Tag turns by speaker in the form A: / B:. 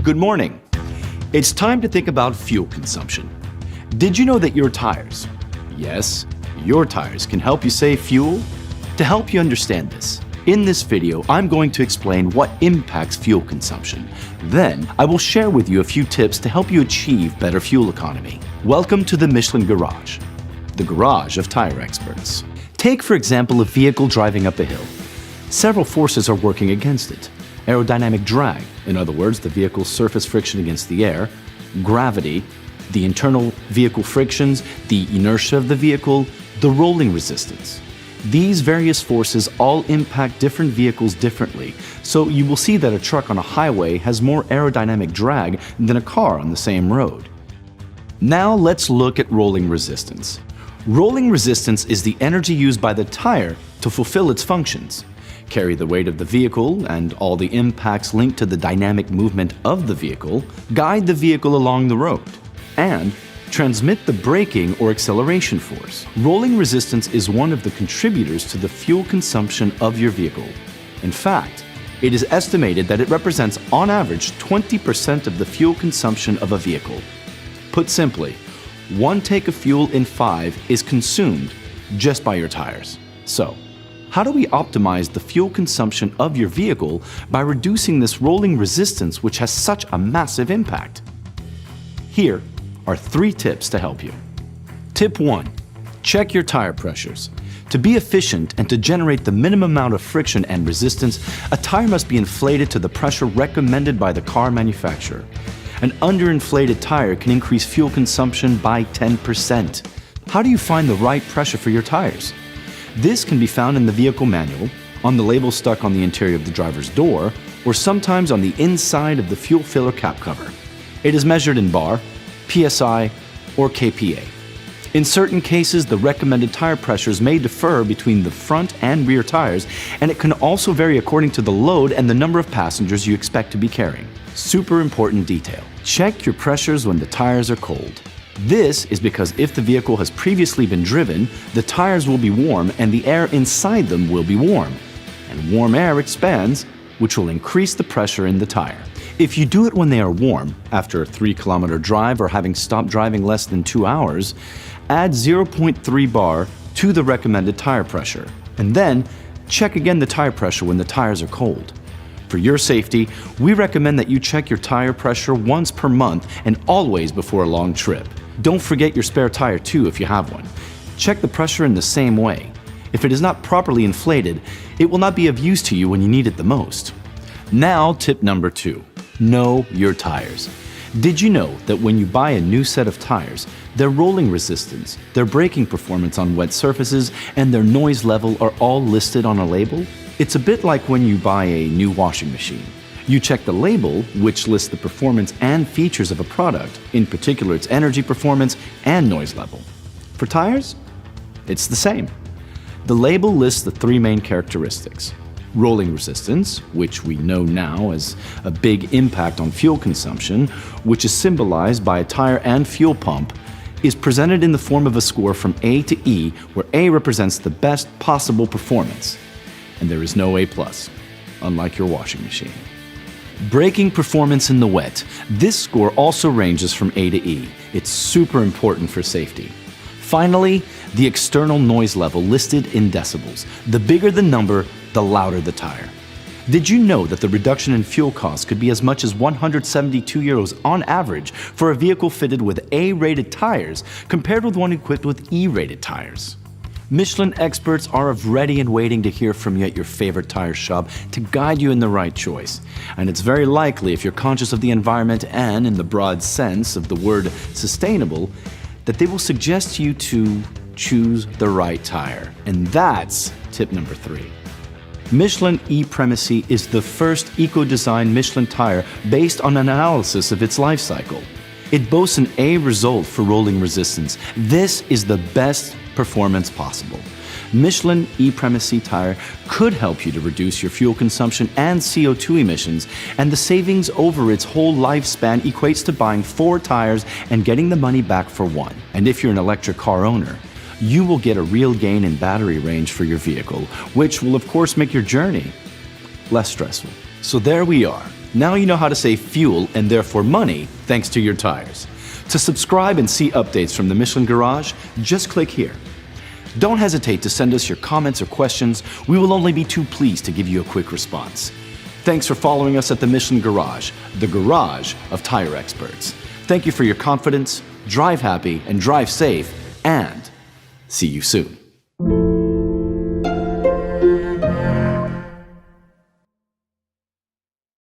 A: Good morning. It's time to think about fuel consumption. Did you know that your tires, yes, your tires can help you save fuel? To help you understand this, in this video, I'm going to explain what impacts fuel consumption. Then, I will share with you a few tips to help you achieve better fuel economy. Welcome to the Michelin Garage, the garage of tire experts. Take, for example, a vehicle driving up a hill. Several forces are working against it. Aerodynamic drag, in other words, the vehicle's surface friction against the air, gravity, the internal vehicle frictions, the inertia of the vehicle, the rolling resistance. These various forces all impact different vehicles differently, so you will see that a truck on a highway has more aerodynamic drag than a car on the same road. Now let's look at rolling resistance. Rolling resistance is the energy used by the tire to fulfill its functions, carry the weight of the vehicle and all the impacts linked to the dynamic movement of the vehicle, guide the vehicle along the road, and transmit the braking or acceleration force. Rolling resistance is one of the contributors to the fuel consumption of your vehicle. In fact, it is estimated that it represents on average 20% of the fuel consumption of a vehicle. Put simply, 1 tank of fuel in 5 is consumed just by your tires. So, how do we optimize the fuel consumption of your vehicle by reducing this rolling resistance which has such a massive impact? Here are 3 tips to help you. Tip 1. Check your tire pressures. To be efficient and to generate the minimum amount of friction and resistance, a tire must be inflated to the pressure recommended by the car manufacturer. An underinflated tire can increase fuel consumption by 10%. How do you find the right pressure for your tires? This can be found in the vehicle manual, on the label stuck on the interior of the driver's door, or sometimes on the inside of the fuel filler cap cover. It is measured in bar, PSI, or kPa. In certain cases, the recommended tire pressures may differ between the front and rear tires, and it can also vary according to the load and the number of passengers you expect to be carrying. Super important detail. Check your pressures when the tires are cold. This is because if the vehicle has previously been driven, the tires will be warm and the air inside them will be warm. And warm air expands, which will increase the pressure in the tire. If you do it when they are warm, after a 3-kilometer drive or having stopped driving less than 2 hours, add 0.3 bar to the recommended tire pressure. And then, check again the tire pressure when the tires are cold. For your safety, we recommend that you check your tire pressure once per month and always before a long trip. Don't forget your spare tire too if you have one. Check the pressure in the same way. If it is not properly inflated, it will not be of use to you when you need it the most. Now, tip number 2. Know your tires. Did you know that when you buy a new set of tires, their rolling resistance, their braking performance on wet surfaces, and their noise level are all listed on a label? It's a bit like when you buy a new washing machine. You check the label, which lists the performance and features of a product, in particular its energy performance and noise level. For tires, it's the same. The label lists the 3 main characteristics. Rolling resistance, which we know now as a big impact on fuel consumption, which is symbolized by a tire and fuel pump, is presented in the form of a score from A to E, where A represents the best possible performance. And there is no A+, unlike your washing machine. Braking performance in the wet. This score also ranges from A to E. It's super important for safety. Finally, the external noise level listed in decibels. The bigger the number, the louder the tire. Did you know that the reduction in fuel costs could be as much as 172 euros on average for a vehicle fitted with A-rated tires compared with one equipped with E-rated tires? Michelin experts are ready and waiting to hear from you at your favorite tire shop to guide you in the right choice. And it's very likely, if you're conscious of the environment and in the broad sense of the word sustainable, that they will suggest you to choose the right tire. And that's tip number 3. Michelin e-Premisi is the first eco-designed Michelin tire based on an analysis of its life cycle. It boasts an A result for rolling resistance. This is the best performance possible. Michelin e-Premisi tire could help you to reduce your fuel consumption and CO2 emissions, and the savings over its whole lifespan equates to buying 4 tires and getting the money back for 1. And if you're an electric car owner, you will get a real gain in battery range for your vehicle, which will of course make your journey less stressful. So there we are. Now you know how to save fuel and therefore money thanks to your tires. To subscribe and see updates from the Michelin Garage, just click here. Don't hesitate to send us your comments or questions. We will only be too pleased to give you a quick response. Thanks for following us at the Michelin Garage, the garage of tire experts. Thank you for your confidence, drive happy and drive safe, and see you soon.